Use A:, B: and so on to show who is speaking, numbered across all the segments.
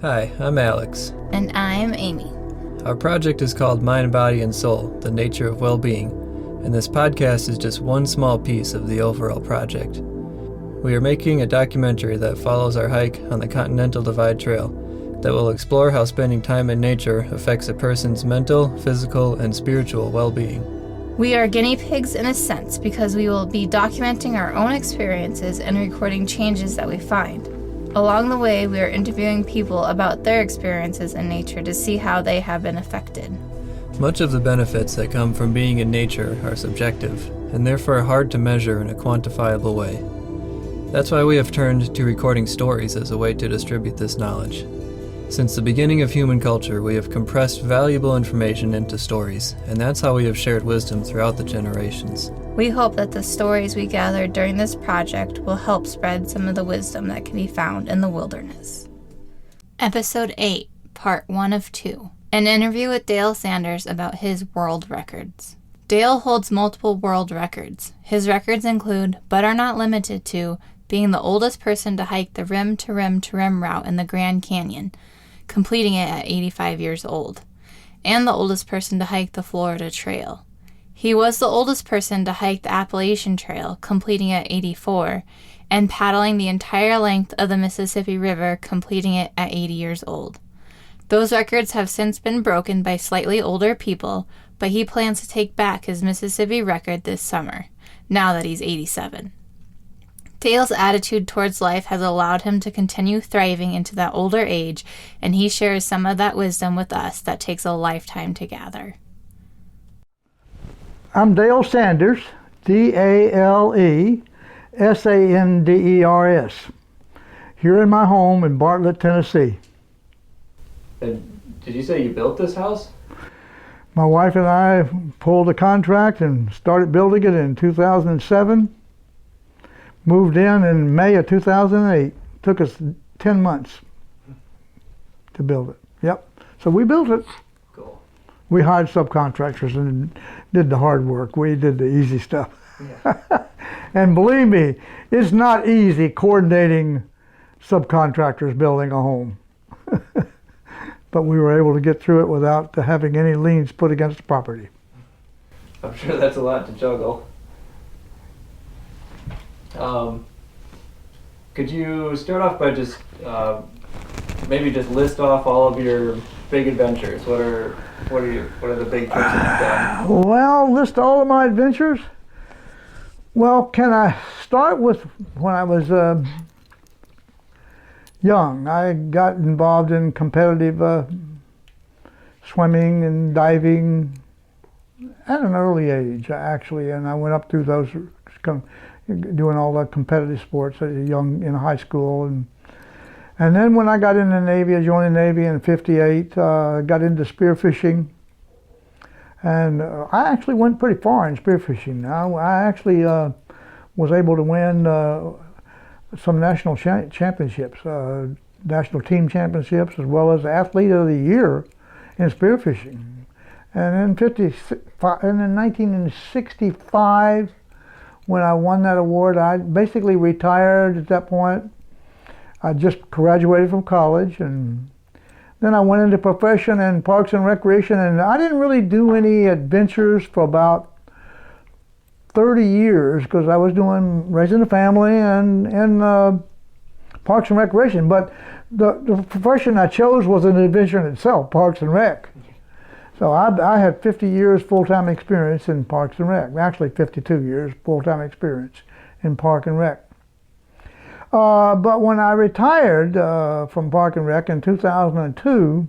A: Hi, I'm Alex.
B: And I'm Amy.
A: Our project is called Mind, Body, and Soul, the Nature of Well-Being, and this podcast is just one small piece of the overall project. We are making a documentary that follows our hike on the Continental Divide Trail that will explore how spending time in nature affects a person's mental, physical, and spiritual well-being.
B: We are guinea pigs in a sense because we will be documenting our own experiences and recording changes that we find. Along the way, we are interviewing people about their experiences in nature to see how they have been affected.
A: Much of the benefits that come from being in nature are subjective, and therefore hard to measure in a quantifiable way. That's why we have turned to recording stories as a way to distribute this knowledge. Since the beginning of human culture, we have compressed valuable information into stories, and that's how we have shared wisdom throughout the generations.
B: We hope that the stories we gathered during this project will help spread some of the wisdom that can be found in the wilderness. Episode 8, Part 1 of 2. An interview with Dale Sanders about his world records. Dale holds multiple world records. His records include, but are not limited to, being the oldest person to hike the rim-to-rim-to-rim route in the Grand Canyon, completing it at 85 years old, and the oldest person to hike the Florida Trail. He was the oldest person to hike the Appalachian Trail, completing it at 84, and paddling the entire length of the Mississippi River, completing it at 80 years old. Those records have since been broken by slightly older people, but he plans to take back his Mississippi record this summer, now that he's 87. Dale's attitude towards life has allowed him to continue thriving into that older age, and he shares some of that wisdom with us that takes a lifetime to gather.
C: I'm Dale Sanders, D-A-L-E-S-A-N-D-E-R-S, here in my home in Bartlett, Tennessee.
A: And did you say you built this house?
C: My wife and I pulled a contract and started building it in 2007. Moved in May of 2008. Took us 10 months to build it. Yep. So we built it.
A: Cool.
C: We hired subcontractors and did the hard work. We did the easy stuff.
A: Yeah.
C: And believe me, it's not easy coordinating subcontractors building a home. But we were able to get through it without having any liens put against the property.
A: I'm sure that's a lot to juggle. Could you start off by just maybe just list off all of your big adventures? What are the big trips that you've done?
C: Well, list all of my adventures. Well, can I start with when I was young? I got involved in competitive swimming and diving at an early age, actually, and I went up through those, doing all the competitive sports in high school, and then when I got in the Navy, I joined the Navy in '58. Got into spearfishing, and I actually went pretty far in spearfishing. I actually was able to win some national championships, national team championships, as well as Athlete of the Year in spearfishing. And in 1965. When I won that award, I basically retired at that point. I just graduated from college, and then I went into profession in Parks and Recreation, and I didn't really do any adventures for about 30 years because I was raising a family and Parks and Recreation. But the profession I chose was an adventure in itself, Parks and Rec. So I had 50 years full-time experience in Parks and Rec. Actually, 52 years full-time experience in Park and Rec. But when I retired from Park and Rec in 2002,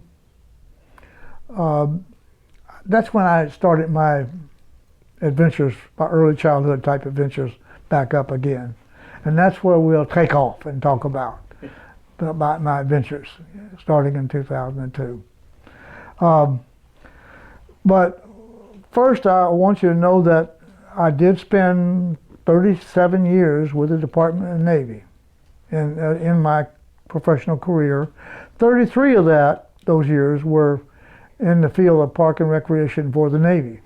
C: that's when I started my adventures, my early childhood type adventures, back up again. And that's where we'll take off and talk about my adventures, starting in 2002. But first, I want you to know that I did spend 37 years with the Department of the Navy in my professional career. 33 of those years were in the field of park and recreation for the Navy.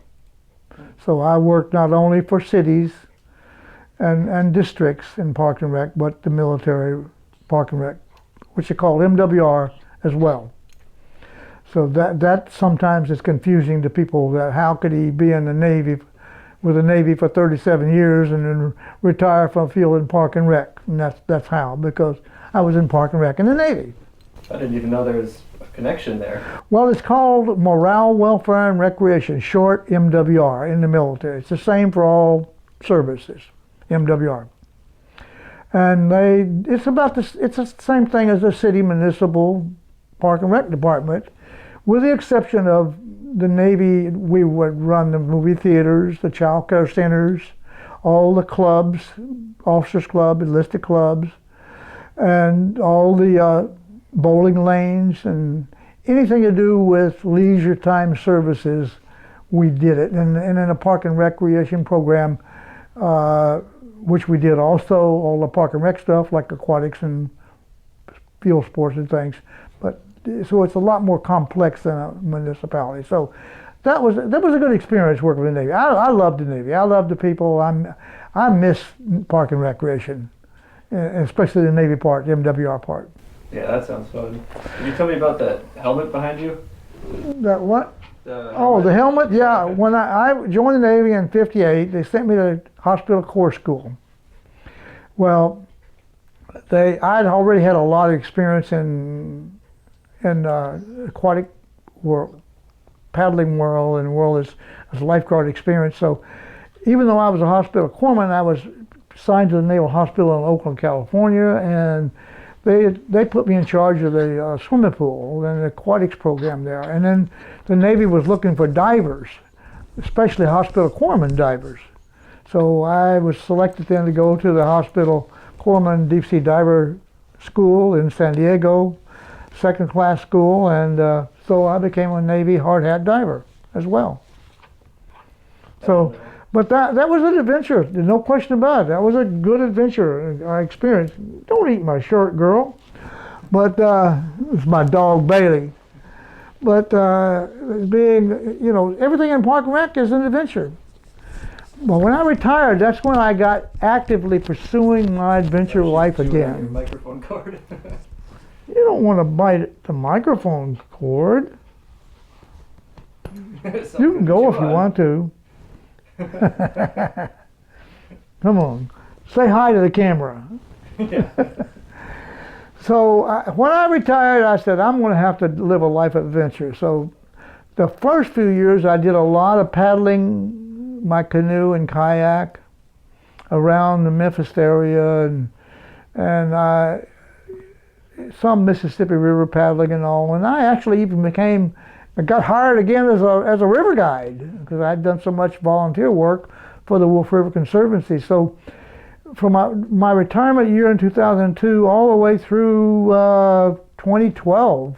C: So I worked not only for cities and districts in Park and Rec, but the military Park and Rec, which are called MWR as well. So that sometimes is confusing to people, that how could he be in the Navy, with the Navy for 37 years and then retire from field and park and rec. And that's how, because I was in park and rec in the Navy.
A: I didn't even know there was a connection there.
C: Well, it's called Morale, Welfare, and Recreation, short MWR, in the military. It's the same for all services, MWR. And it's the same thing as the city municipal park and rec department, with the exception of the Navy. We would run the movie theaters, the child care centers, all the clubs, officers club, enlisted clubs, and all the bowling lanes, and anything to do with leisure time services, we did it. And in a park and recreation program, which we did also, all the park and rec stuff like aquatics and field sports and things. But so it's a lot more complex than a municipality. So that was a good experience working with the Navy. I loved the Navy. I loved the people. I miss park and recreation, especially the Navy part, the MWR part.
A: Yeah, that sounds fun. Can you tell me about that helmet behind you?
C: That what? The helmet? Yeah, when I joined the Navy in '58, they sent me to hospital corps school. Well, I'd already had a lot of experience in aquatic world, paddling world, and world as lifeguard experience. So even though I was a hospital corpsman, I was assigned to the Naval Hospital in Oakland, California, and they put me in charge of the swimming pool and the aquatics program there. And then the Navy was looking for divers, especially hospital corpsman divers. So I was selected then to go to the hospital corpsman deep sea diver school in San Diego, second class school, and so I became a Navy hard hat diver as well. So, but that was an adventure, there's no question about it. That was a good adventure I experienced. Don't eat my shirt, girl. But it's my dog Bailey. But everything in park and rec is an adventure. Well, when I retired, that's when I got actively pursuing my adventure life again.
A: Your microphone cord.
C: You don't want to bite the microphone cord. You can go if you want to. Come on, say hi to the camera.
A: Yeah.
C: So when I retired, I said, I'm going to have to live a life of adventure. So the first few years, I did a lot of paddling my canoe and kayak around the Memphis area, and some Mississippi River paddling and all. And I actually even I got hired again as a river guide, because I'd done so much volunteer work for the Wolf River Conservancy. So from my retirement year in 2002 all the way through 2012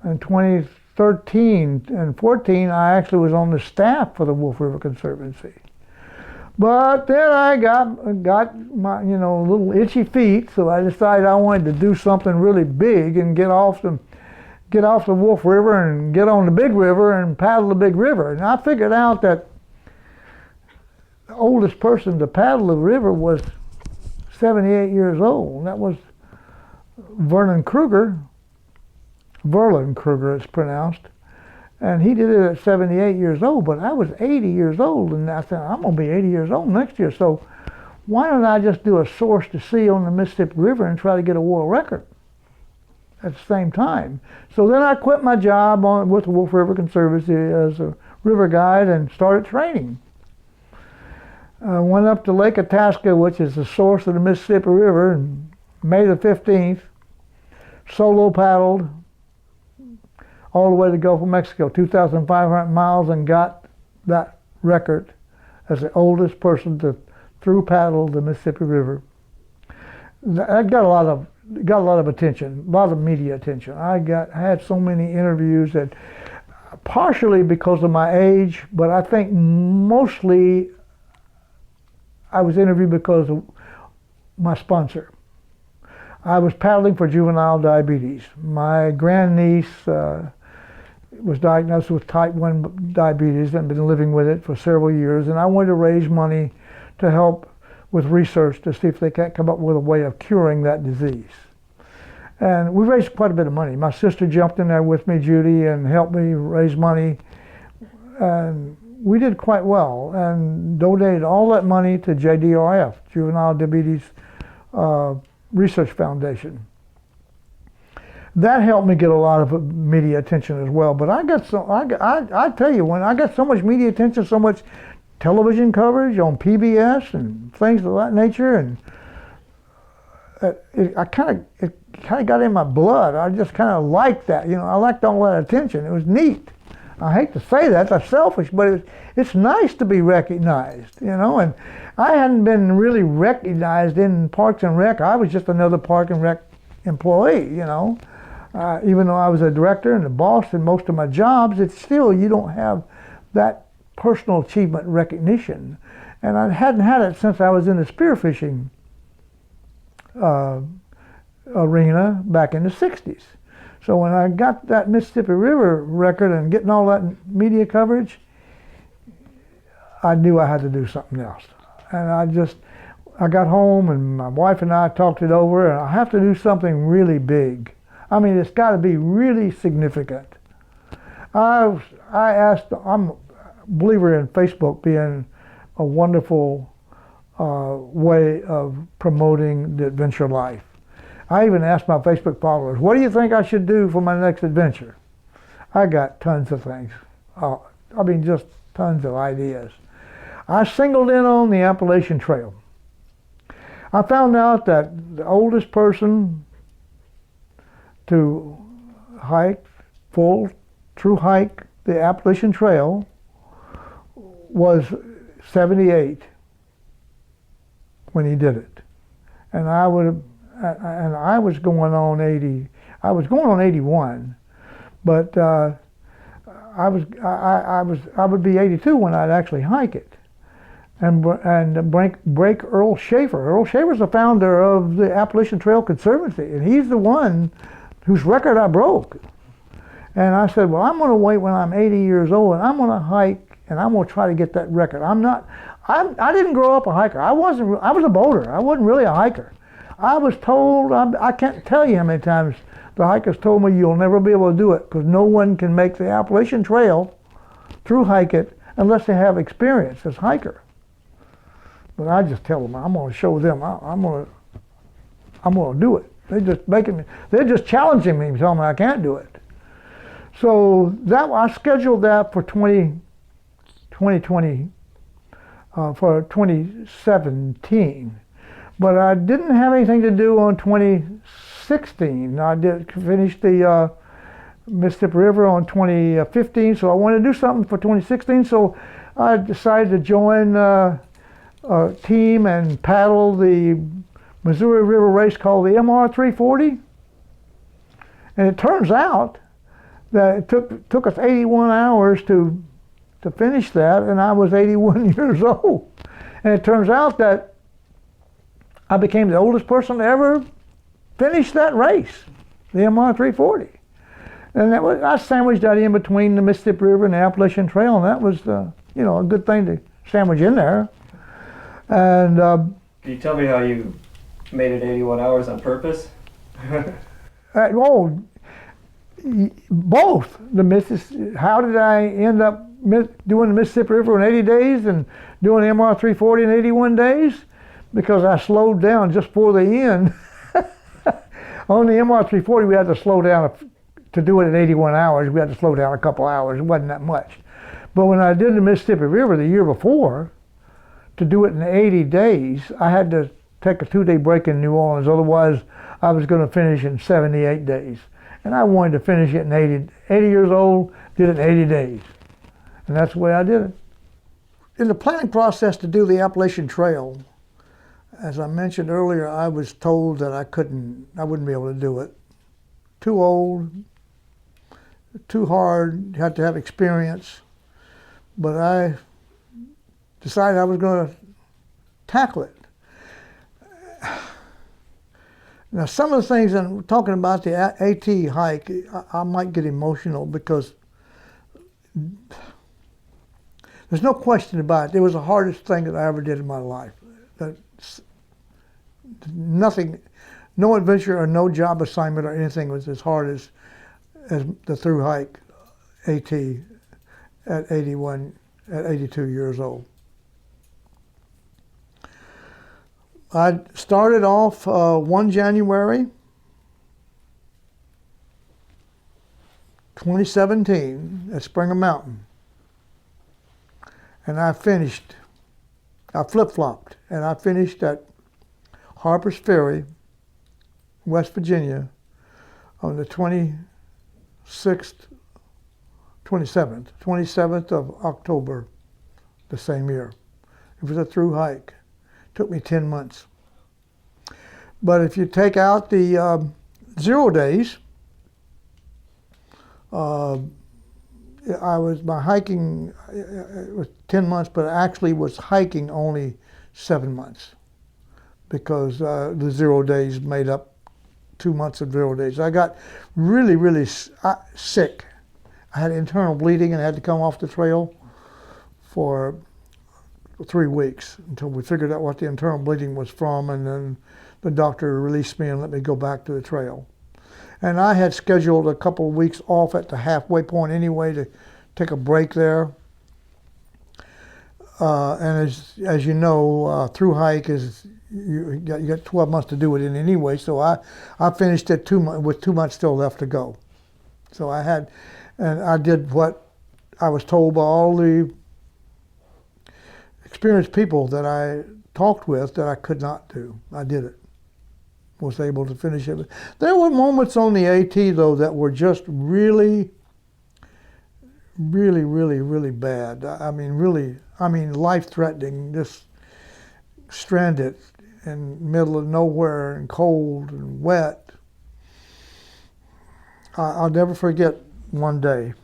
C: and 2013 and 14, I actually was on the staff for the Wolf River Conservancy. But then I got my little itchy feet, so I decided I wanted to do something really big and get off the Wolf River and get on the big river and paddle the big river. And I figured out that the oldest person to paddle the river was 78 years old. That was Vernon Kruger. Verlin Kruger, it's pronounced. And he did it at 78 years old, but I was 80 years old, and I said, I'm going to be 80 years old next year, so why don't I just do a source to sea on the Mississippi River and try to get a world record at the same time? So then I quit my job with the Wolf River Conservancy as a river guide and started training. I went up to Lake Itasca, which is the source of the Mississippi River, and May the 15th, solo paddled all the way to the Gulf of Mexico, 2,500 miles, and got that record as the oldest person to through paddle the Mississippi River. That got a lot of attention, a lot of media attention. I had so many interviews, that partially because of my age, but I think mostly I was interviewed because of my sponsor. I was paddling for juvenile diabetes. My grandniece was diagnosed with type 1 diabetes and been living with it for several years, and I wanted to raise money to help with research to see if they can't come up with a way of curing that disease. And we raised quite a bit of money. My sister jumped in there with me, Judy, and helped me raise money. And we did quite well and donated all that money to JDRF, Juvenile Diabetes Research Foundation. That helped me get a lot of media attention as well. But I tell you, when I got so much media attention, so much television coverage on PBS and things of that nature, and it kind of got in my blood. I just kind of liked that. I liked all that attention. It was neat. I hate to say that, that's selfish, but it's nice to be recognized, and I hadn't been really recognized in Parks and Rec. I was just another Park and Rec employee, even though I was a director and the boss in most of my jobs, it's still, you don't have that personal achievement recognition. And I hadn't had it since I was in the spearfishing arena back in the 60s. So when I got that Mississippi River record and getting all that media coverage, I knew I had to do something else. And I got home and my wife and I talked it over, and I have to do something really big. I mean, it's got to be really significant. I'm a believer in Facebook being a wonderful way of promoting the adventure life. I even asked my Facebook followers, what do you think I should do for my next adventure? I got tons of things. Just tons of ideas. I singled in on the Appalachian Trail. I found out that the oldest person to hike, true hike the Appalachian Trail was 78 when he did it. And I was going on 80. I was going on 81, but I would be 82 when I'd actually hike it. And break Earl Schaefer. Earl Schaefer's the founder of the Appalachian Trail Conservancy, and he's the one whose record I broke. And I said, well, I'm going to wait when I'm 80 years old, and I'm going to hike, and I'm going to try to get that record. I didn't grow up a hiker. I was a boulder. I wasn't really a hiker. I was told, I can't tell you how many times the hikers told me you'll never be able to do it because no one can make the Appalachian Trail, through hike it, unless they have experience as hiker. But I just tell them, I'm going to show them, I'm going to do it. They're just challenging me, telling me I can't do it. So I scheduled that for 2020, for 2017. But I didn't have anything to do on 2016. I did finish the Mississippi River on 2015, so I wanted to do something for 2016. So I decided to join a team and paddle the Missouri River race called the MR 340. And it turns out that it took us 81 hours to finish that, and I was 81 years old. And it turns out that I became the oldest person to ever finish that race, the MR 340. And I sandwiched that in between the Mississippi River and the Appalachian Trail, and that was a good thing to sandwich in there. And
A: can you tell me how you made it 81 hours on purpose?
C: Both. How did I end up doing the Mississippi River in 80 days and doing the MR 340 in 81 days? Because I slowed down just before the end. On the MR 340, we had to slow down to do it in 81 hours. We had to slow down a couple hours. It wasn't that much. But when I did the Mississippi River the year before, to do it in 80 days, I had to take a 2-day break in New Orleans. Otherwise, I was going to finish in 78 days. And I wanted to finish it in 80 years old, did it in 80 days. And that's the way I did it. In the planning process to do the Appalachian Trail, as I mentioned earlier, I was told that I wouldn't be able to do it. Too old, too hard, had to have experience. But I decided I was going to tackle it. Now, some of the things, and talking about the AT hike, I might get emotional because there's no question about it. It was the hardest thing that I ever did in my life. Nothing no adventure or no job assignment or anything was as hard as the through hike AT at 82 years old. I started off 1 January 2017 at Springer Mountain. And I flip-flopped, and I finished at Harper's Ferry, West Virginia, on the 27th of October the same year. It was a through hike. It took me 10 months. But if you take out the 0 days, my hiking, it was 10 months, but I actually was hiking only 7 months because the 0 days made up 2 months of 0 days. I got really, really sick. I had internal bleeding and had to come off the trail for 3 weeks until we figured out what the internal bleeding was from, and then the doctor released me and let me go back to the trail. And I had scheduled a couple of weeks off at the halfway point anyway to take a break there. And as you know, through hike is you got 12 months to do it in anyway. So I finished it with 2 months still left to go. So I did what I was told by all the experienced people that I talked with that I could not do. I did it. Was able to finish it. There were moments on the AT though that were just really, really, really, really bad. I mean, life-threatening. Just stranded in the middle of nowhere and cold and wet. I'll never forget one day.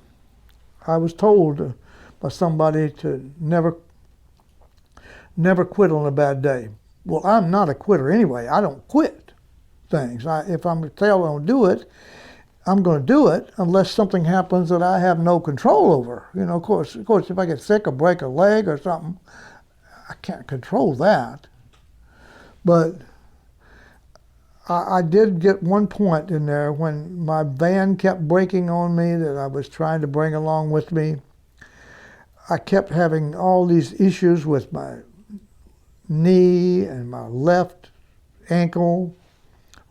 C: I was told by somebody to never quit on a bad day. Well, I'm not a quitter anyway. I don't quit things. If I'm going to do it, I'm going to do it unless something happens that I have no control over. You know, of course, if I get sick or break a leg or something, I can't control that. But I did get one point in there when my van kept breaking on me that I was trying to bring along with me. I kept having all these issues with my knee and my left ankle,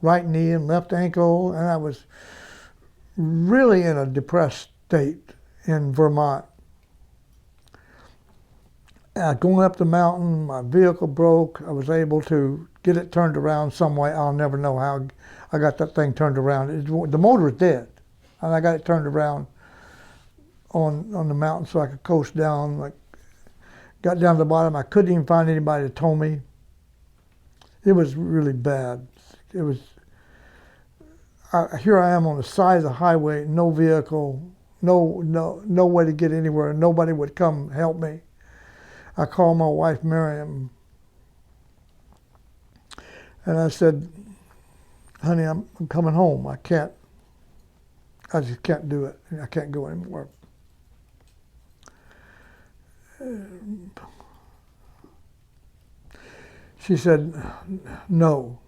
C: right knee and left ankle, and I was really in a depressed state in Vermont. Going up the mountain, my vehicle broke. I was able to get it turned around some way. I'll never know how I got that thing turned around. The motor was dead, and I got it turned around on the mountain so I could coast down. Like, got down to the bottom. I couldn't even find anybody to tow me. It was really bad. It was. Here I am on the side of the highway, no vehicle, no way to get anywhere. Nobody would come help me. I called my wife, Miriam, and I said, honey, I'm coming home. I just can't do it. I can't go anymore. She said, no.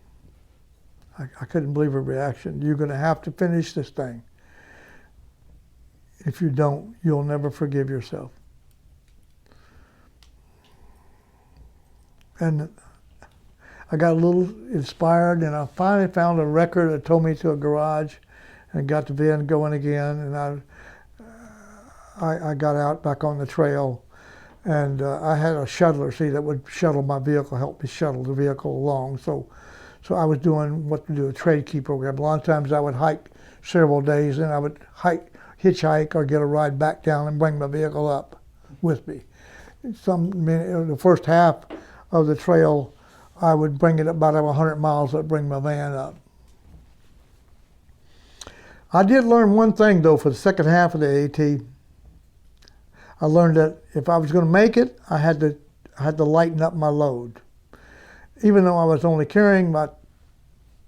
C: I couldn't believe her reaction. You're going to have to finish this thing. If you don't, you'll never forgive yourself. And I got a little inspired, and I finally found a record that told me to a garage and got the van going again. And I got out back on the trail, and I had a shuttler, that would shuttle my vehicle, help me shuttle the vehicle along. So I was doing what to do, a trade key program. A lot of times I would hike several days, and I would hitchhike or get a ride back down and bring my vehicle up with me. The first half of the trail, I would bring it about 100 miles. I'd bring my van up. I did learn one thing though for the second half of the AT. I learned that if I was going to make it, I had to lighten up my load. Even though I was only carrying about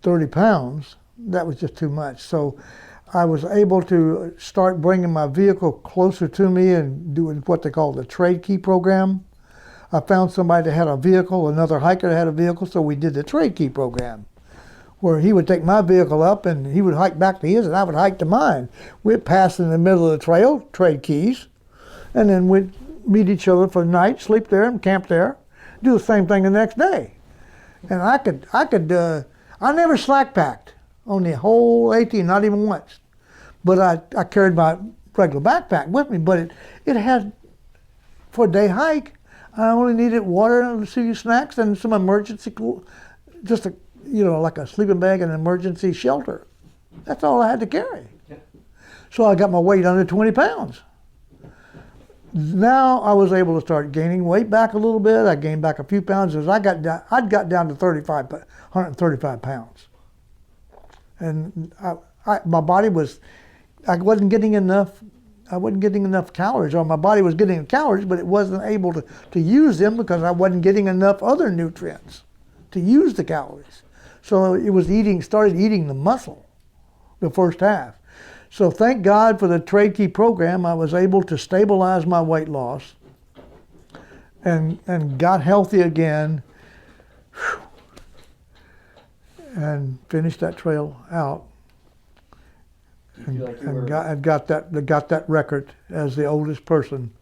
C: 30 pounds, that was just too much. So I was able to start bringing my vehicle closer to me and doing what they call the trade key program. I found somebody that had a vehicle, another hiker that had a vehicle, so we did the trade key program. where he would take my vehicle up and he would hike back to his and I would hike to mine. We'd pass in the middle of the trail, trade keys, and then we'd meet each other for the night, sleep there and camp there, do the same thing the next day. And I never slack packed on the whole AT, not even once. But I carried my regular backpack with me, but it had, for a day hike, I only needed water and a few snacks and some emergency, just like a sleeping bag and an emergency shelter. That's all I had to carry. Yeah. So I got my weight under 20 pounds. Now I was able to start gaining weight back a little bit. I gained back a few pounds as I'd got down to 135 pounds. And my body was, I wasn't getting enough calories, or my body was getting calories, but it wasn't able to use them because I wasn't getting enough other nutrients to use the calories. So it was started eating the muscle the first half. So thank God for the Trade Key program, I was able to stabilize my weight loss and got healthy again and finished that trail out. And got that record as the oldest person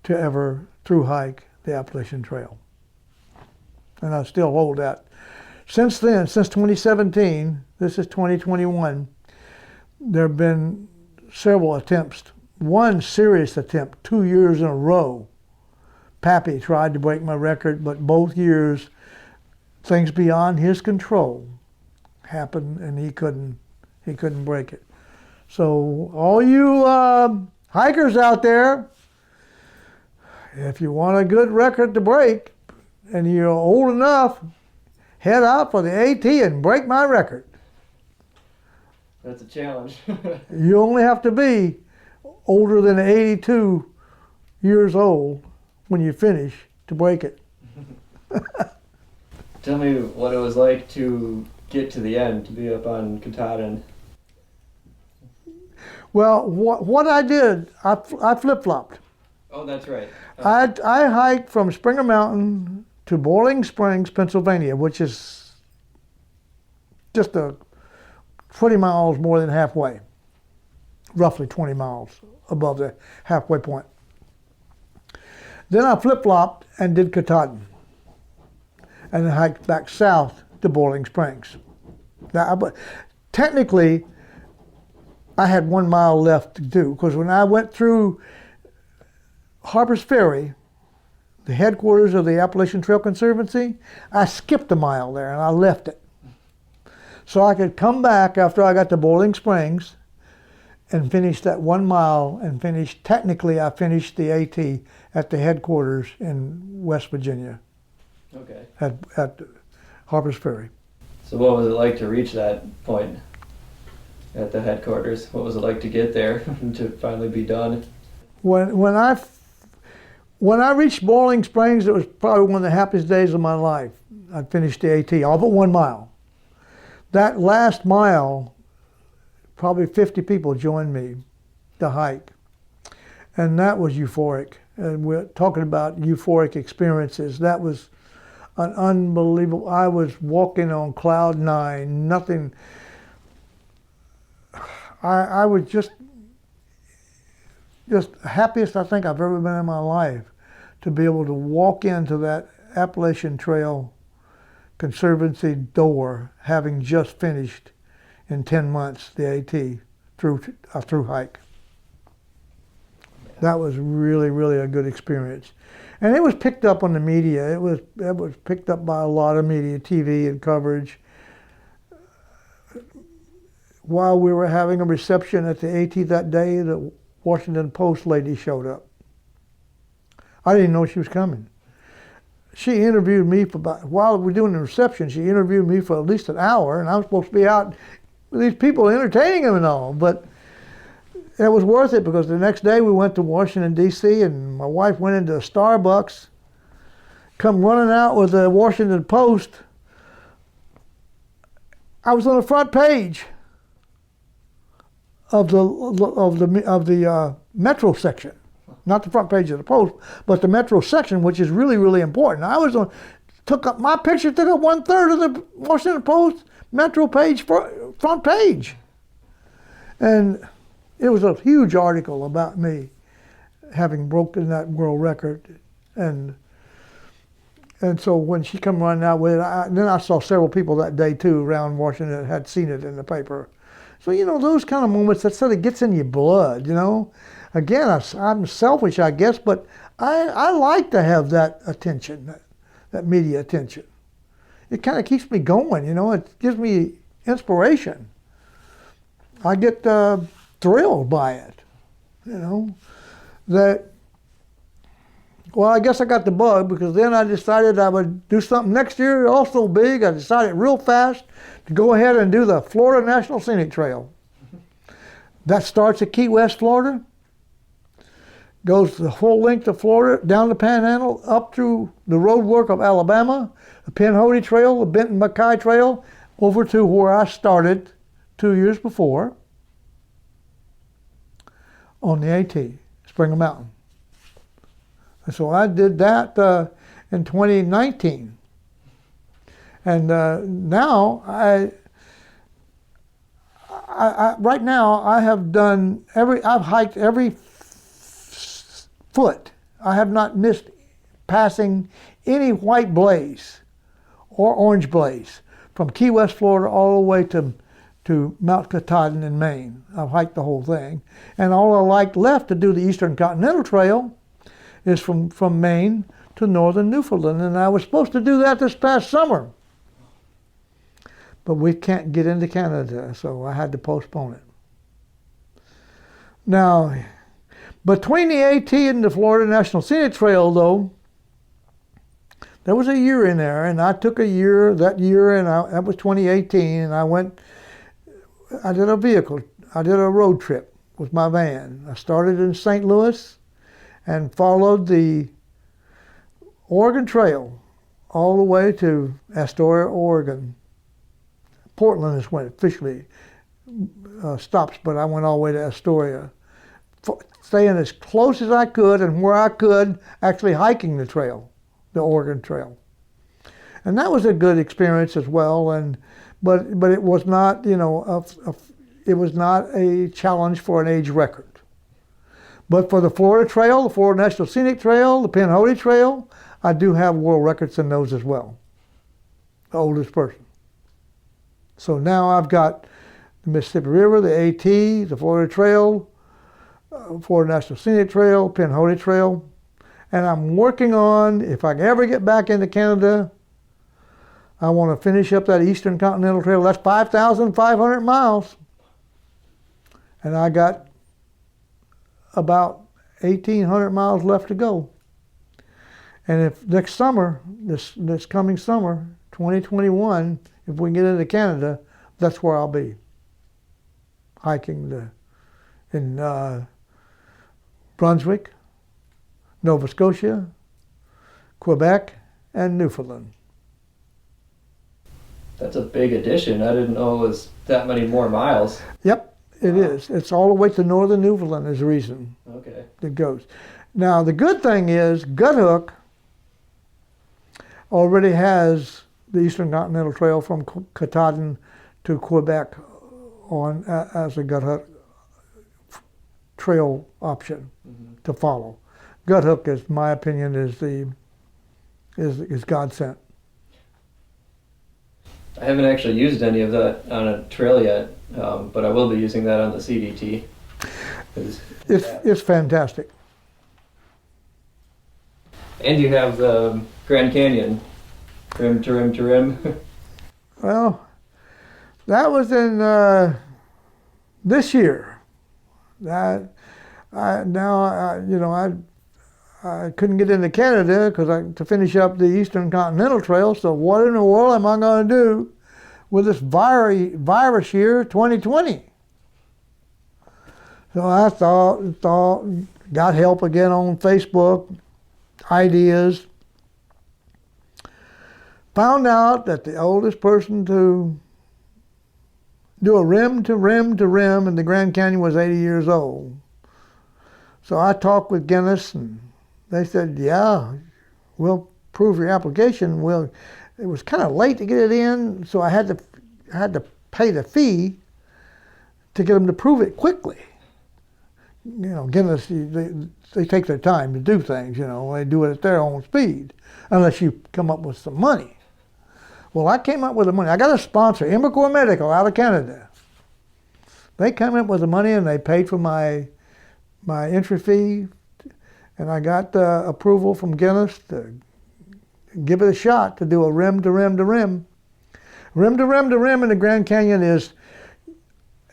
C: to ever through hike the Appalachian Trail. And I still hold that. Since then, since 2017, this is 2021, there have been several attempts. One serious attempt, 2 years in a row. Pappy tried to break my record, but both years, things beyond his control happened, and he couldn't break it. So all you hikers out there, if you want a good record to break and you're old enough, head out for the AT and break my record.
A: That's a challenge.
C: You only have to be older than 82 years old when you finish to break it.
A: Tell me what it was like to get to the end, to be up on Katahdin.
C: Well, what I did, I flip-flopped.
A: Oh, that's right.
C: I hiked from Springer Mountain to Boiling Springs, Pennsylvania, which is just 20 miles more than halfway, roughly 20 miles above the halfway point. Then I flip-flopped and did Katahdin, and then hiked back south to Boiling Springs. Now, technically, I had 1 mile left to do, because when I went through Harper's Ferry, the headquarters of the Appalachian Trail Conservancy, I skipped a mile there and I left it. So I could come back after I got to Boiling Springs and finish that 1 mile and technically I finished the AT at the headquarters in West Virginia.
A: Okay.
C: At Harper's Ferry.
A: So what was it like to reach that point at the headquarters? What was it like to get there, to finally be done?
C: When I reached Boiling Springs, it was probably one of the happiest days of my life. I finished the AT, all but 1 mile. That last mile, probably 50 people joined me to hike. And that was euphoric. And we're talking about euphoric experiences. That was an unbelievable, I was walking on cloud nine, nothing. I was just happiest I think I've ever been in my life to be able to walk into that Appalachian Trail Conservancy door, having just finished in 10 months the AT through hike. That was really, really a good experience. And it was picked up on the media. It was picked up by a lot of media, TV and coverage. While we were having a reception at the AT that day, the Washington Post lady showed up. I didn't know she was coming. She interviewed me while we were doing the reception, she interviewed me for at least an hour, and I was supposed to be out with these people entertaining them and all, but it was worth it because the next day we went to Washington, D.C., and my wife went into a Starbucks, come running out with the Washington Post. I was on the front page of the Metro section. Not the front page of the Post, but the Metro section, which is really, really important. I was on My picture took up 1/3 of the Washington Post Metro page front page. And it was a huge article about me having broken that world record. And so when she come running out with it, then I saw several people that day too around Washington that had seen it in the paper. So, those kind of moments, that sort of gets in your blood, Again, I'm selfish, I guess, but I like to have that attention, that media attention. It kind of keeps me going, It gives me inspiration. I get thrilled by it, Well, I guess I got the bug because then I decided I would do something next year also big. I decided real fast to go ahead and do the Florida National Scenic Trail. That starts at Key West, Florida, goes the full length of Florida, down the Panhandle, up through the roadwork of Alabama, the Pinhoti Trail, the Benton McKay Trail, over to where I started 2 years before on the AT, Springer Mountain. And so I did that in 2019. And now right now I have done I've hiked every foot. I have not missed passing any white blaze or orange blaze from Key West, Florida, all the way to Mount Katahdin in Maine. I've hiked the whole thing. And all I like left to do the Eastern Continental Trail is from Maine to northern Newfoundland. And I was supposed to do that this past summer. But we can't get into Canada, so I had to postpone it. Now, between the AT and the Florida National Scenic Trail, though, there was a year in there, and I took that year, and that was 2018, and I did a road trip with my van. I started in St. Louis and followed the Oregon Trail all the way to Astoria, Oregon. Portland is when it officially stops, but I went all the way to Astoria, staying as close as I could and where I could, actually hiking the trail, the Oregon Trail. And that was a good experience as well. But it was not, it was not a challenge for an age record. But for the Florida Trail, the Florida National Scenic Trail, the Pinhoti Trail, I do have world records in those as well. The oldest person. So now I've got the Mississippi River, the AT, the Florida Trail, Florida National Scenic Trail, Pinhoti Trail, and I'm working on, if I can ever get back into Canada, I want to finish up that Eastern Continental Trail. That's 5,500 miles. And I got about 1,800 miles left to go. And if next summer, this coming summer, 2021, if we can get into Canada, that's where I'll be. Hiking in Brunswick, Nova Scotia, Quebec, and Newfoundland.
A: That's a big addition. I didn't know it was that many more miles.
C: Yep. It is. It's all the way to northern Newfoundland is the reason it goes. Now, the good thing is Guthook already has the Eastern Continental Trail from Katahdin to Quebec on as a Guthook trail option to follow. Guthook, is my opinion, is God sent.
A: I haven't actually used any of that on a trail yet, but I will be using that on the CDT.
C: It's fantastic.
A: And you have the Grand Canyon, rim to rim to rim.
C: Well, that was in this year. I couldn't get into Canada to finish up the Eastern Continental Trail. So what in the world am I going to do with this virus year, 2020? So I thought, got help again on Facebook, ideas. Found out that the oldest person to do a rim to rim to rim in the Grand Canyon was 80 years old. So I talked with Guinness, and they said, yeah, we'll approve your application. Well, it was kind of late to get it in, so I had to pay the fee to get them to prove it quickly. You know, Guinness, they take their time to do things, you know. They do it at their own speed, unless you come up with some money. Well, I came up with the money. I got a sponsor, Imbricor Medical, out of Canada. They came up with the money and they paid for my entry fee, and I got approval from Guinness to give it a shot to do a rim to rim to rim. Rim to rim to rim in the Grand Canyon is,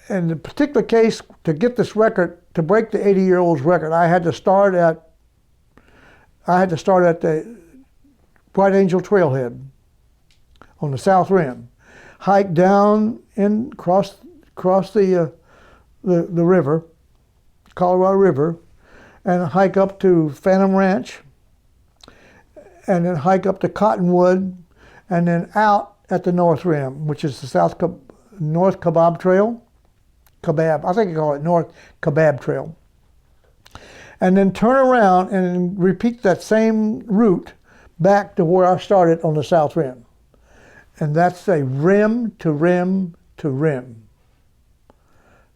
C: in the particular case, to get this record, to break the 80-year-old's record, I had to start at the White Angel Trailhead on the South Rim, hike down and cross the river, Colorado River, and hike up to Phantom Ranch, and then hike up to Cottonwood, and then out at the North Rim, which is the North Kaibab Trail. I think you call it North Kaibab Trail. And then turn around and repeat that same route back to where I started on the South Rim. And that's a rim to rim to rim.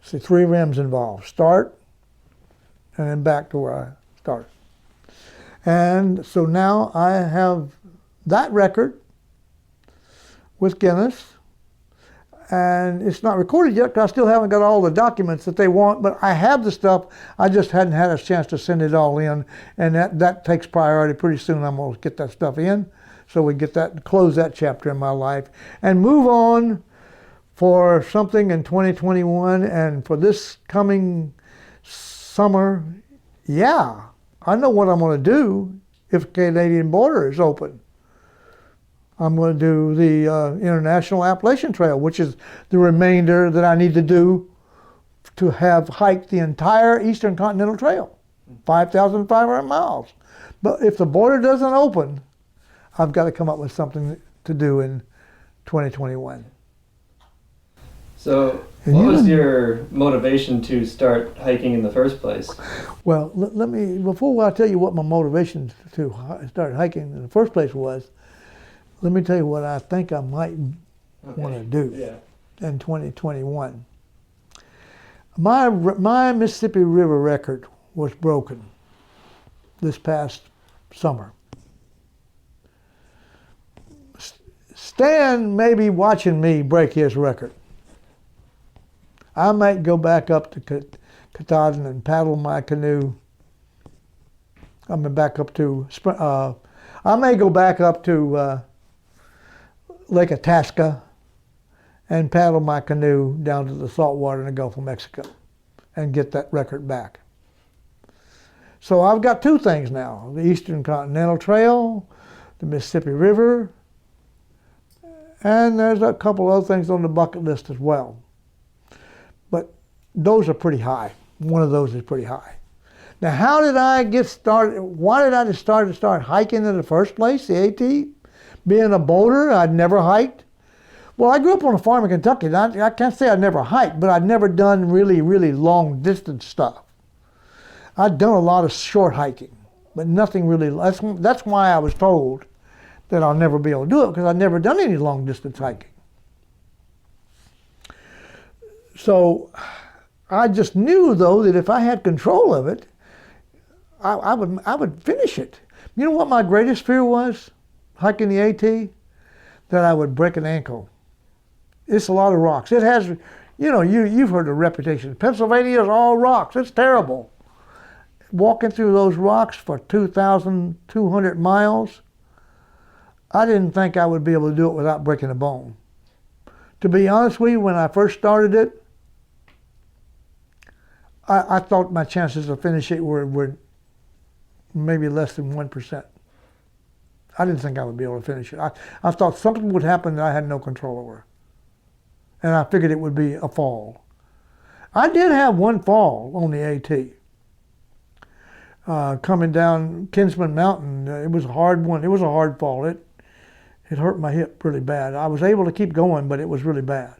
C: See, 3 rims involved. Start, and then back to where I started. And so now I have that record with Guinness, and it's not recorded yet because I still haven't got all the documents that they want, but I have the stuff. I just hadn't had a chance to send it all in, and that takes priority. Pretty soon I'm going to get that stuff in so we get that, close that chapter in my life and move on for something in 2021. And for this coming summer, yeah, I know what I'm going to do if the Canadian border is open. I'm going to do the International Appalachian Trail, which is the remainder that I need to do to have hiked the entire Eastern Continental Trail, 5,500 miles. But if the border doesn't open, I've got to come up with something to do in 2021.
A: So what was your motivation to start hiking in the first place?
C: Well, let me, before I tell you what my motivation to start hiking in the first place was, let me tell you what I think I might want to do in 2021. My Mississippi River record was broken this past summer. Stan may be watching me break his record. I might go back up to Katahdin and paddle my canoe. I may go back up to Lake Itasca and paddle my canoe down to the saltwater in the Gulf of Mexico and get that record back. So I've got 2 things now, the Eastern Continental Trail, the Mississippi River, and there's a couple other things on the bucket list as well. But those are pretty high. One of those is pretty high. Now, how did I get started? Why did I start hiking in the first place, the AT? Being a boulder, I'd never hiked. Well, I grew up on a farm in Kentucky. I can't say I'd never hiked, but I'd never done really, really long distance stuff. I'd done a lot of short hiking, but nothing really. That's why I was told that I'll never be able to do it, because I'd never done any long distance hiking. So I just knew, though, that if I had control of it, I would finish it. You know what my greatest fear was? Hiking the AT, that I would break an ankle. It's a lot of rocks. It has, you know, you've heard the reputation. Pennsylvania is all rocks. It's terrible. Walking through those rocks for 2,200 miles, I didn't think I would be able to do it without breaking a bone. To be honest with you, when I first started it, I thought my chances of finishing it were maybe less than 1%. I didn't think I would be able to finish it. I thought something would happen that I had no control over. And I figured it would be a fall. I did have one fall on the AT. Coming down Kinsman Mountain, it was a hard one. It was a hard fall. It hurt my hip really bad. I was able to keep going, but it was really bad.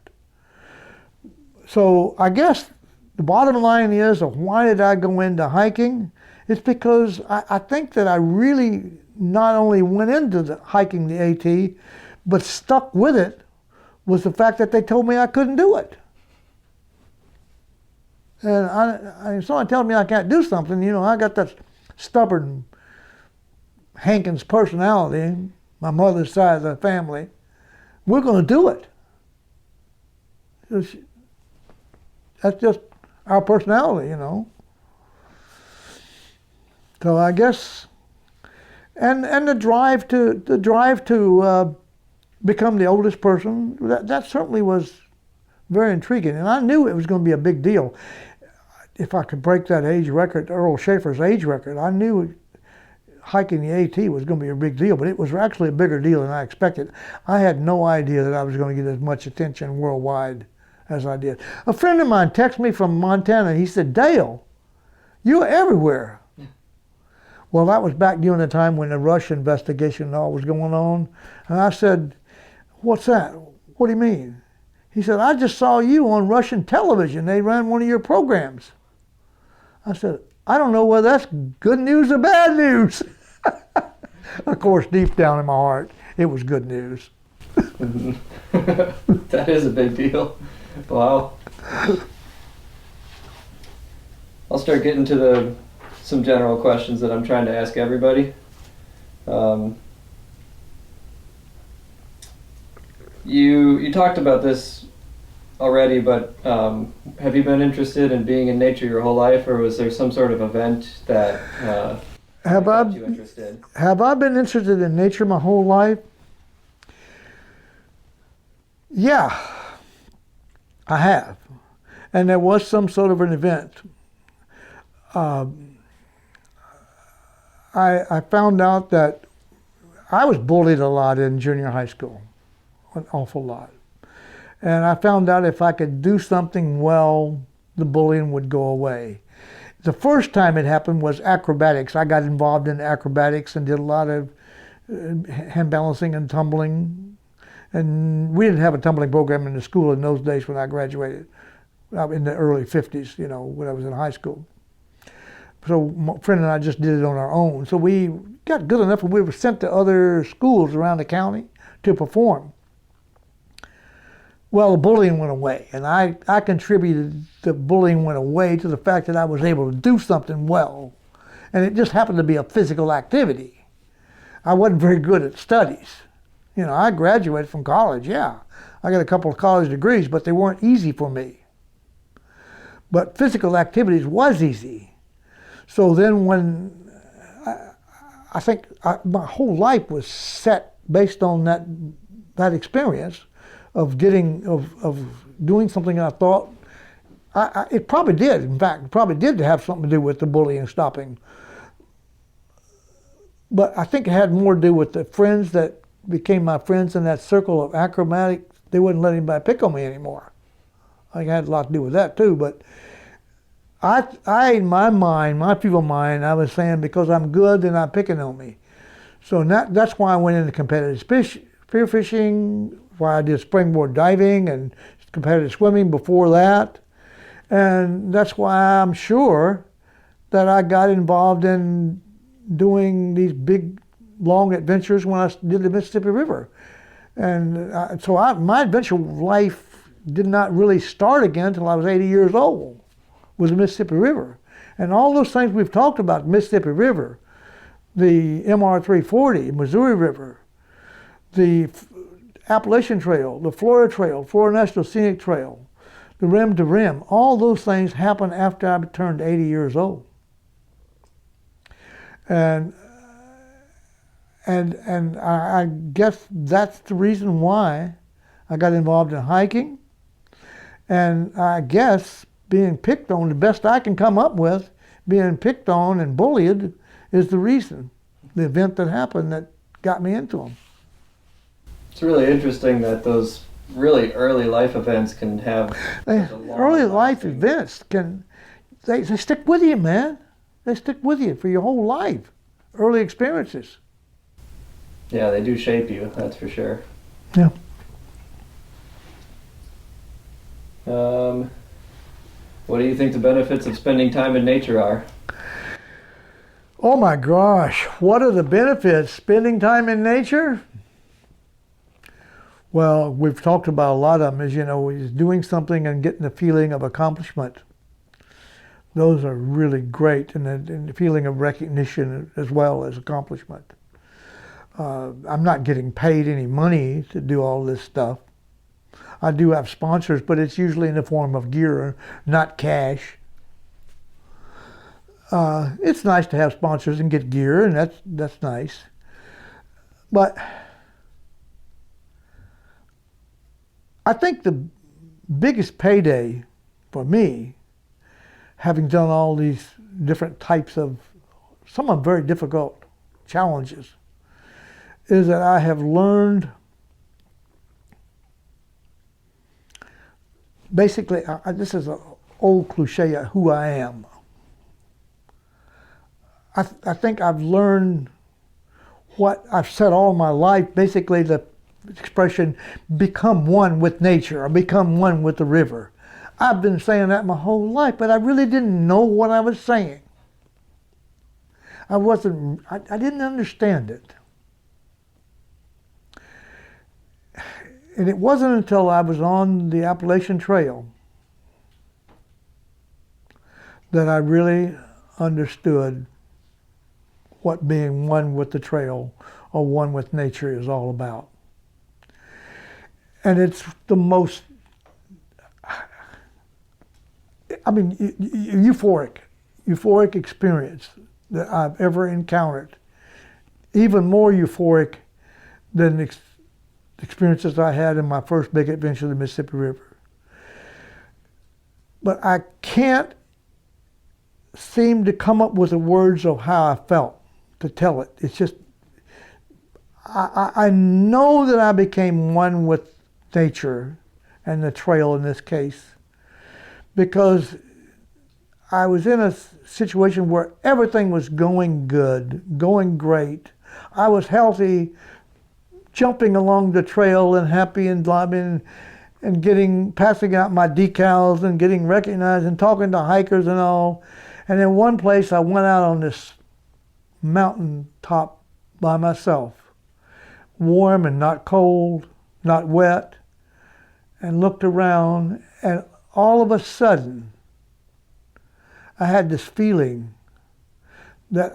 C: So I guess the bottom line is, why did I go into hiking? It's because I think that I really not only went into hiking the AT, but stuck with it was the fact that they told me I couldn't do it. And someone telling me I can't do something, I got that stubborn Hankins personality, my mother's side of the family. We're going to do it. That's just our personality, So I guess, and the drive to become the oldest person, that certainly was very intriguing, and I knew it was going to be a big deal. If I could break that age record, Earl Schaefer's age record, I knew hiking the AT was going to be a big deal, but it was actually a bigger deal than I expected. I had no idea that I was going to get as much attention worldwide as I did. A friend of mine texted me from Montana. He said, "Dale, you're everywhere." Yeah. Well, that was back during the time when the Rush investigation and all was going on. And I said, "What's that? What do you mean?" He said, "I just saw you on Russian television. They ran one of your programs." I said, "I don't know whether that's good news or bad news." Of course, deep down in my heart, it was good news.
A: That is a big deal. Wow. I'll start getting to some general questions that I'm trying to ask everybody. You talked about this already, but have you been interested in being in nature your whole life, or was there some sort of event that got you interested?
C: Have I been interested in nature my whole life? Yeah, I have. And there was some sort of an event. I found out that I was bullied a lot in junior high school, an awful lot. And I found out if I could do something well, the bullying would go away. The first time it happened was acrobatics. I got involved in acrobatics and did a lot of hand balancing and tumbling. And we didn't have a tumbling program in the school in those days when I graduated, in the early 50s, when I was in high school. So my friend and I just did it on our own. So we got good enough and we were sent to other schools around the county to perform. Well, the bullying went away, and I contributed the bullying went away to the fact that I was able to do something well. And it just happened to be a physical activity. I wasn't very good at studies. I graduated from college, yeah. I got a couple of college degrees, but they weren't easy for me. But physical activities was easy. So then when, I think my whole life was set based on that experience of doing something I thought, it probably did, in fact, it probably did have something to do with the bullying stopping. But I think it had more to do with the friends that became my friends in that circle of acrobatics. They wouldn't let anybody pick on me anymore. I think it had a lot to do with that too, but I in my mind, my feeble mind, I was saying because I'm good, they're not picking on me. So that's why I went into competitive spear fishing, why I did springboard diving and competitive swimming before that. And that's why I'm sure that I got involved in doing these big, long adventures when I did the Mississippi River. And so my adventure life did not really start again until I was 80 years old, with the Mississippi River. And all those things we've talked about, Mississippi River, the MR 340, Missouri River, the Appalachian Trail, the Florida Trail, Florida National Scenic Trail, the Rim to Rim, all those things happened after I turned 80 years old. And I guess that's the reason why I got involved in hiking. And I guess being picked on, the best I can come up with, being picked on and bullied is the reason, the event that happened that got me into them.
A: It's really interesting that those really early life events can have
C: early life events they stick with you, man. They stick with you for your whole life. Early experiences.
A: Yeah, they do shape you, that's for sure.
C: Yeah.
A: What do you think the benefits of spending time in nature are?
C: Oh my gosh, what are the benefits? Spending time in nature? Well, we've talked about a lot of them, is doing something and getting the feeling of accomplishment. Those are really great, and the feeling of recognition as well as accomplishment. I'm not getting paid any money to do all this stuff. I do have sponsors, but it's usually in the form of gear, not cash. It's nice to have sponsors and get gear, and that's nice. But I think the biggest payday for me, having done all these different types of, some of them very difficult challenges, is that I have learned, basically, this is an old cliche, who I am. I think I've learned what I've said all my life, basically the expression, become one with nature, or become one with the river. I've been saying that my whole life, but I really didn't know what I was saying. I didn't understand it. And it wasn't until I was on the Appalachian Trail that I really understood what being one with the trail or one with nature is all about. And it's the most, euphoric experience that I've ever encountered. Even more euphoric than the experiences I had in my first big adventure, the Mississippi River. But I can't seem to come up with the words of how I felt to tell it. It's just, I know that I became one with nature and the trail in this case, because I was in a situation where everything was going good, going great. I was healthy, jumping along the trail and happy and driving and passing out my decals and getting recognized and talking to hikers and all. And in one place I went out on this mountain top by myself, warm and not cold, not wet, and looked around, and all of a sudden I had this feeling that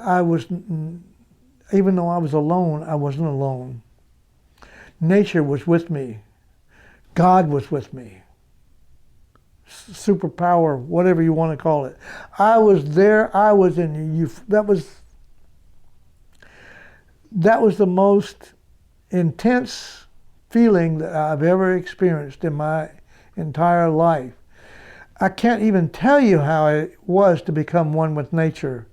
C: even though I was alone, I wasn't alone. Nature was with me. God was with me. Superpower, whatever you want to call it. I was there. I was in that was the most intense feeling that I've ever experienced in my entire life. I can't even tell you how it was to become one with nature.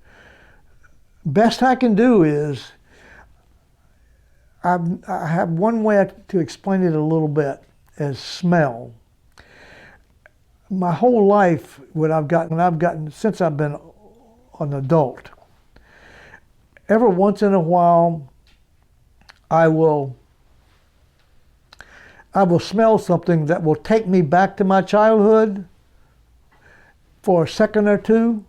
C: Best I can do is, I have one way to explain it a little bit, as smell. My whole life, what I've gotten since I've been an adult, every once in a while, I will smell something that will take me back to my childhood for a second or two,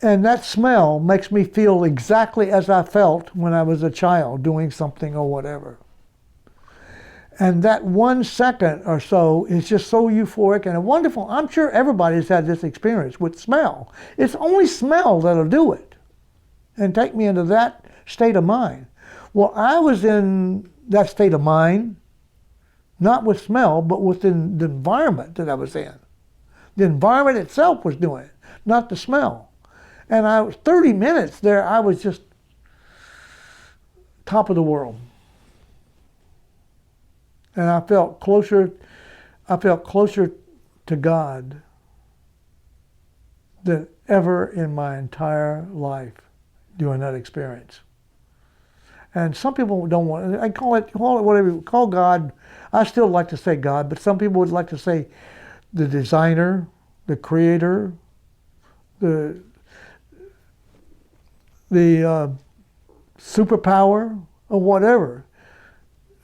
C: and that smell makes me feel exactly as I felt when I was a child doing something or whatever. And that 1 second or so is just so euphoric and wonderful. I'm sure everybody's had this experience with smell. It's only smell that'll do it and take me into that state of mind. Well, I was in that state of mind, not with smell, but within the environment that I was in. The environment itself was doing it, not the smell. And I was 30 minutes there, I was just top of the world. And I felt closer to God than ever in my entire life during that experience. And some people don't want it. I call it whatever you call God. I still like to say God, but some people would like to say the designer, the creator, the superpower, or whatever.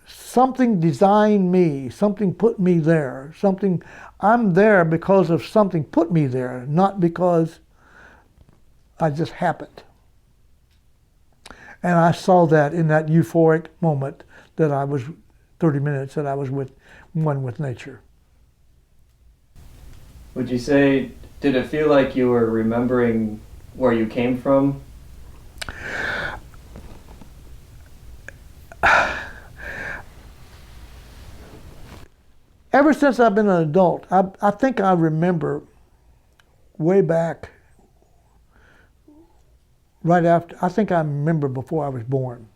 C: Something designed me, something put me there, I'm there because of something put me there, not because I just happened. And I saw that in that euphoric moment that I was 30 minutes that I was with one with nature.
A: Would you say, did it feel like you were remembering where you came from?
C: Ever since I've been an adult, I think I remember way back, right after, I think I remember before I was born.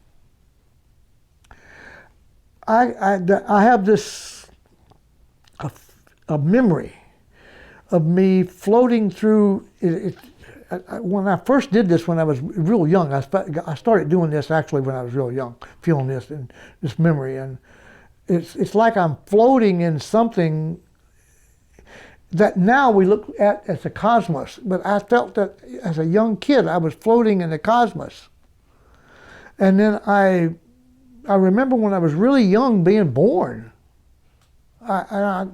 C: I have this, a memory of me floating through, when I first did this when I was real young, I started doing this actually when I was real young, feeling this and this memory, and it's like I'm floating in something that now we look at as the cosmos, but I felt that as a young kid I was floating in the cosmos. And then I remember when I was really young being born. I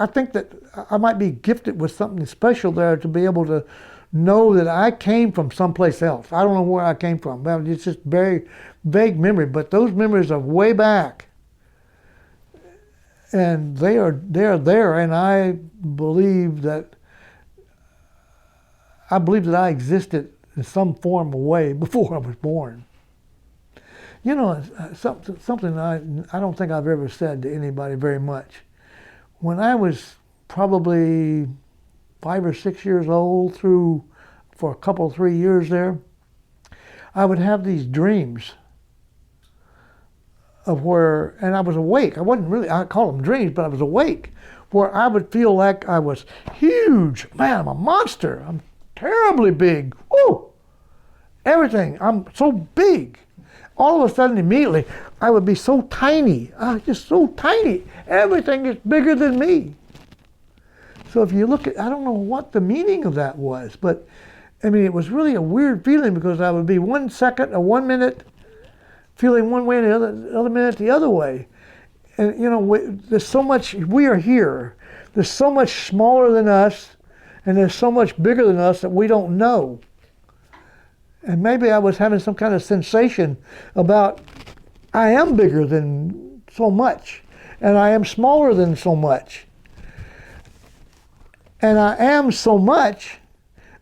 C: think that I might be gifted with something special there to be able to know that I came from someplace else. I don't know where I came from. Well, it's just very vague memory, but those memories are way back. And they are there, and I believe that I existed in some form or way before I was born. You know, something I don't think I've ever said to anybody very much. When I was probably 5 or 6 years old, for a couple, 3 years there, I would have these dreams of where, and I was awake. I call them dreams, but I was awake, where I would feel like I was huge. Man, I'm a monster. I'm terribly big. Woo! Everything. I'm so big. All of a sudden, immediately, I would be so tiny. Just so tiny. Everything is bigger than me. So if you look at, I don't know what the meaning of that was, but I mean, it was really a weird feeling because I would be 1 second or 1 minute feeling one way and the other minute the other way. And you know, there's so much, we are here. There's so much smaller than us, and there's so much bigger than us that we don't know. And maybe I was having some kind of sensation about, I am bigger than so much, and I am smaller than so much. And I am so much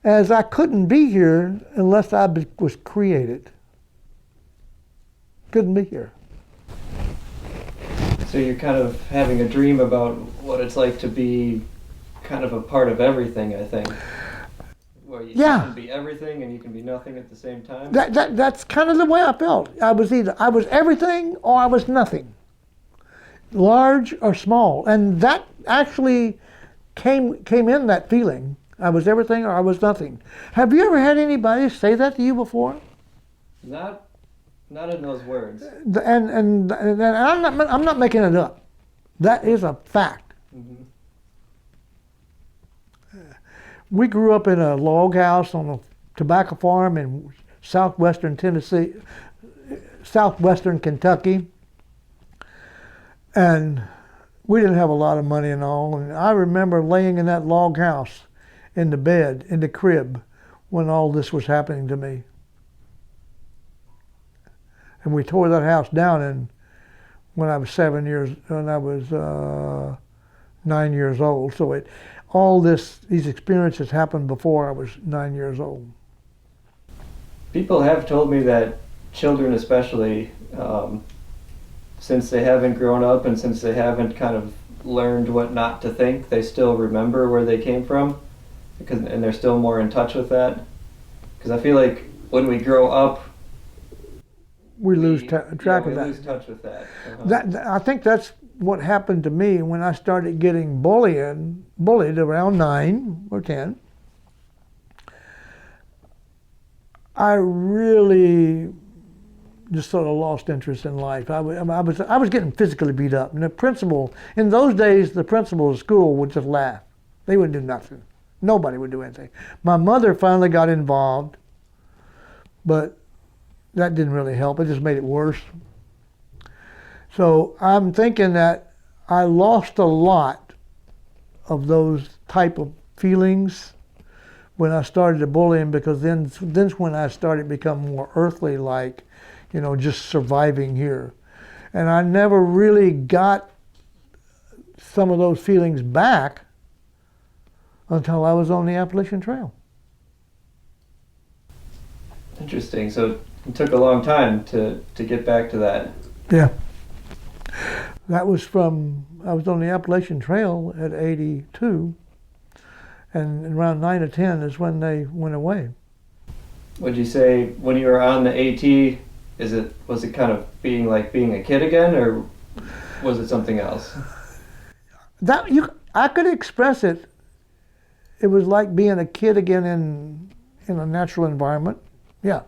C: as I couldn't be here unless I was created. Couldn't be here.
A: So you're kind of having a dream about what it's like to be kind of a part of everything, I think. Where you can be everything and you can be nothing at the same time.
C: That's kind of the way I felt. I was everything or I was nothing. Large or small. And that actually came in, that feeling. I was everything or I was nothing. Have you ever had anybody say that to you before?
A: Not in those words.
C: And I'm not making it up. That is a fact.
A: Mm-hmm.
C: We grew up in a log house on a tobacco farm in southwestern Tennessee, southwestern Kentucky. And we didn't have a lot of money and all. And I remember laying in that log house in the bed, in the crib, when all this was happening to me. And we tore that house down when I was 9 years old. So all these experiences happened before I was 9 years old.
A: People have told me that children especially, since they haven't grown up and since they haven't kind of learned what not to think, they still remember where they came from, and they're still more in touch with that. Because I feel like when we grow up,
C: we lose track of that.
A: We lose touch with that. Uh-huh.
C: I think that's what happened to me when I started getting bullied around 9 or 10. I really just sort of lost interest in life. I was getting physically beat up, and the principal in those days, the principal of school would just laugh. They wouldn't do nothing. Nobody would do anything. My mother finally got involved, but that didn't really help. It just made it worse. So I'm thinking that I lost a lot of those type of feelings when I started the bullying, because then's when I started becoming more earthly, like, just surviving here. And I never really got some of those feelings back until I was on the Appalachian Trail.
A: Interesting. So it took a long time to get back to that.
C: Yeah. That was I was on the Appalachian Trail at 82, and around 9 or 10 is when they went away.
A: Would you say when you were on the AT, was it kind of being like being a kid again, or was it something else?
C: I could express it. It was like being a kid again in a natural environment. Yeah,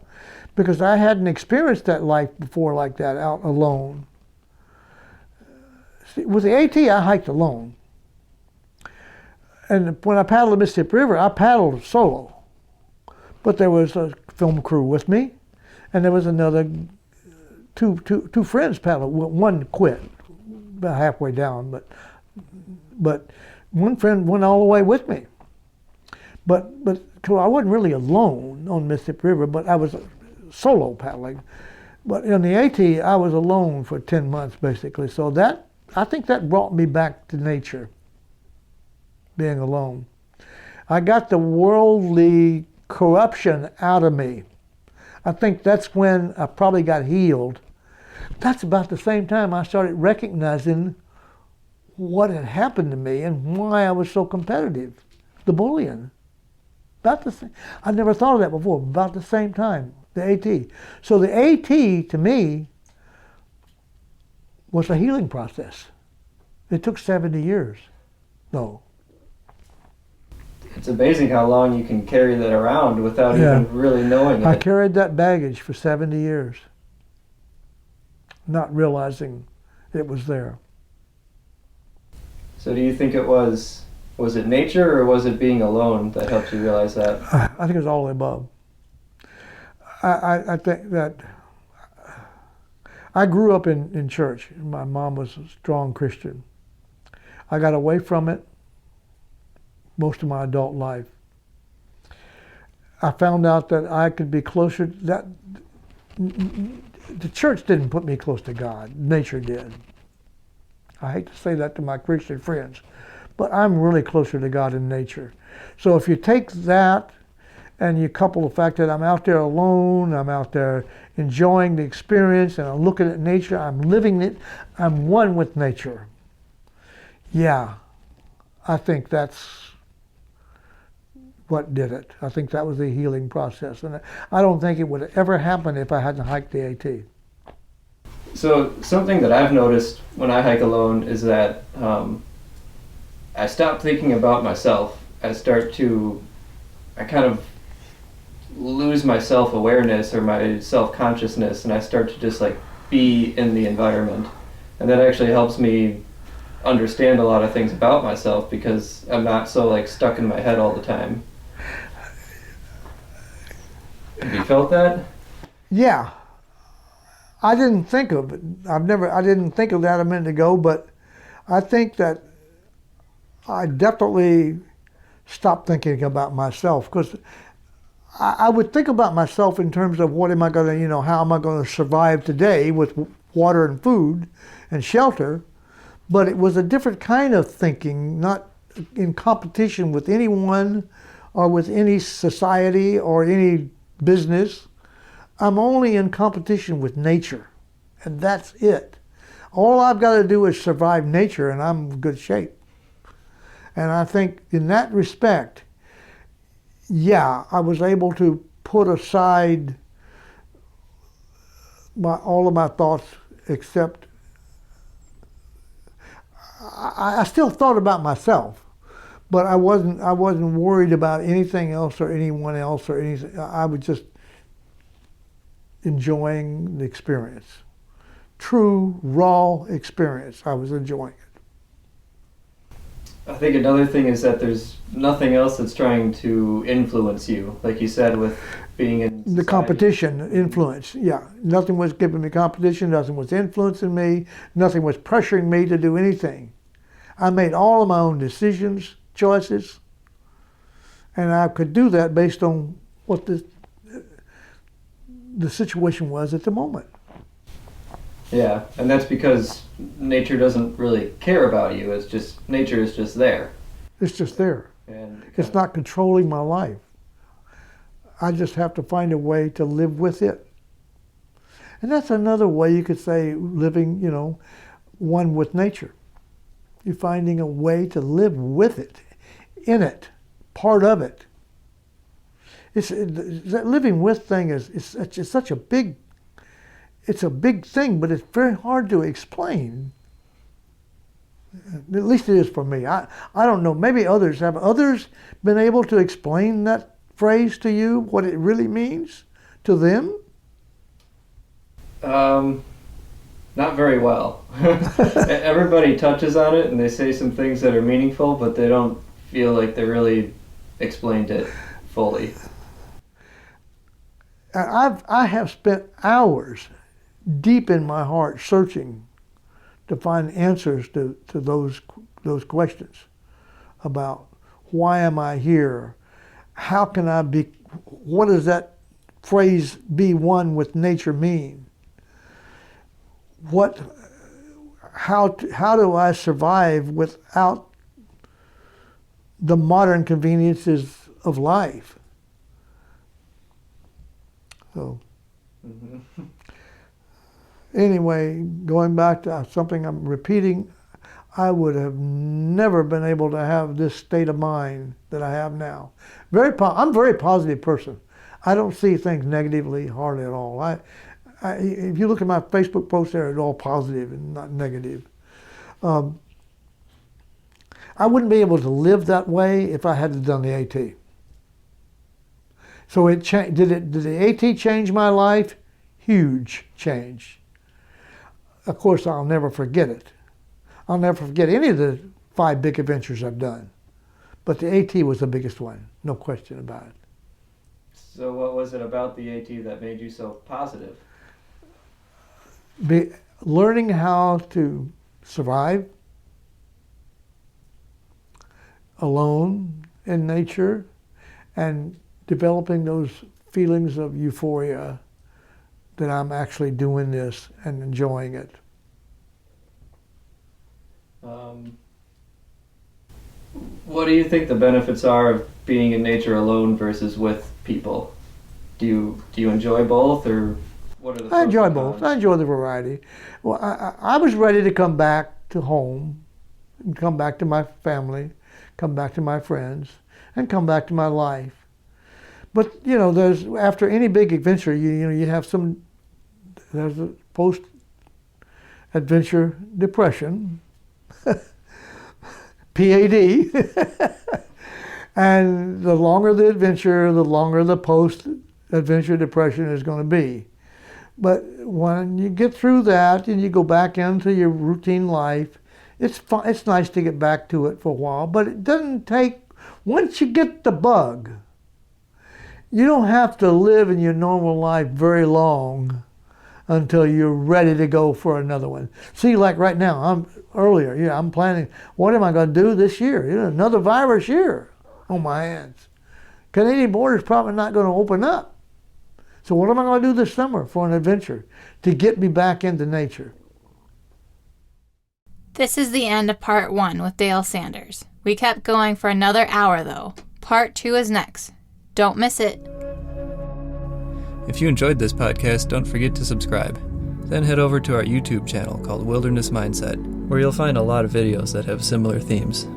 C: because I hadn't experienced that life before like that, out alone. See, with the AT, I hiked alone. And when I paddled the Mississippi River, I paddled solo. But there was a film crew with me, and there was another two friends paddled. One quit about halfway down, but one friend went all the way with me. But so I wasn't really alone on Mississippi River, but I was solo paddling. But in the AT, I was alone for 10 months basically. So I think that brought me back to nature, being alone. I got the worldly corruption out of me. I think that's when I probably got healed. That's about the same time I started recognizing what had happened to me and why I was so competitive. The bullying. About the same. I never thought of that before. About the same time, the AT. So the AT, to me, was a healing process. It took 70 years, though.
A: It's amazing how long you can carry that around without even really knowing it.
C: I carried that baggage for 70 years, not realizing it was there.
A: So do you think was it nature or was it being alone that helped you realize that?
C: I think it was all the above. I think that I grew up in church. My mom was a strong Christian. I got away from it most of my adult life. I found out that I could be closer, that the church didn't put me close to God, nature did. I hate to say that to my Christian friends, but I'm really closer to God in nature. So if you take that and you couple the fact that I'm out there alone, I'm out there enjoying the experience, and I'm looking at nature, I'm living it, I'm one with nature. Yeah, I think that's what did it. I think that was the healing process. And I don't think it would ever happen if I hadn't hiked the AT.
A: So something that I've noticed when I hike alone is that I stop thinking about myself. I kind of lose my self-awareness or my self-consciousness, and I start to just like be in the environment. And that actually helps me understand a lot of things about myself because I'm not so like stuck in my head all the time. Have you felt that?
C: Yeah. I didn't think of it. I didn't think of that a minute ago, but I think that I definitely stopped thinking about myself, because I would think about myself in terms of what am I going to, how am I going to survive today with water and food and shelter, but it was a different kind of thinking, not in competition with anyone or with any society or any business. I'm only in competition with nature, and that's it. All I've got to do is survive nature, and I'm in good shape. And I think in that respect, yeah, I was able to put aside all of my thoughts, except I still thought about myself, but I wasn't worried about anything else or anyone else or anything. I was just enjoying the experience. True, raw experience. I was enjoying it.
A: I think another thing is that there's nothing else that's trying to influence you, like you said, with being in society.
C: The competition influence, yeah. Nothing was giving me competition, nothing was influencing me, nothing was pressuring me to do anything. I made all of my own decisions, choices, And I could do that based on what the situation was at the moment.
A: Yeah, and that's because nature doesn't really care about you. It's just, nature is just there.
C: It's just there.
A: And
C: It's not controlling my life. I just have to find a way to live with it. And that's another way you could say living, one with nature. You're finding a way to live with it, in it, part of it. That living with thing is such a big, it's a big thing, but it's very hard to explain. At least it is for me. I don't know, maybe others. Have others been able to explain that phrase to you, what it really means to them?
A: Not very well. Everybody touches on it and they say some things that are meaningful, but they don't feel like they really explained it fully.
C: I have spent hours deep in my heart searching to find answers to those questions about why am I here? How can I be, what does that phrase be one with nature mean? How do I survive without the modern conveniences of life? So, anyway, going back to something I'm repeating, I would have never been able to have this state of mind that I have now. I'm a very positive person. I don't see things negatively hardly at all. If you look at my Facebook posts, they're all positive and not negative. I wouldn't be able to live that way if I hadn't done the AT. So did the AT change my life? Huge change. Of course, I'll never forget it. I'll never forget any of the 5 big adventures I've done. But the AT was the biggest one, no question about it.
A: So what was it about the AT that made you so positive?
C: Learning how to survive alone in nature and developing those feelings of euphoria that I'm actually doing this and enjoying it.
A: What do you think the benefits are of being in nature alone versus with people? Do you enjoy both, or what are the pros
C: I enjoy
A: and
C: both.
A: cons?
C: I enjoy the variety. Well, I was ready to come back to home, and come back to my family, come back to my friends, and come back to my life. But there's after any big adventure, you have there's a post-adventure depression, PAD, and the longer the adventure, the longer the post-adventure depression is going to be. But when you get through that and you go back into your routine life, it's nice to get back to it for a while, but it doesn't take, once you get the bug, you don't have to live in your normal life very long until you're ready to go for another one. See, like right now, I'm planning, what am I going to do this year? Another virus year on my hands. Canadian border's probably not going to open up. So what am I going to do this summer for an adventure to get me back into nature?
B: This is the end of part 1 with Dale Sanders. We kept going for another hour though. Part 2 is next. Don't miss it.
A: If you enjoyed this podcast, don't forget to subscribe. Then head over to our YouTube channel called Wilderness Mindset, where you'll find a lot of videos that have similar themes.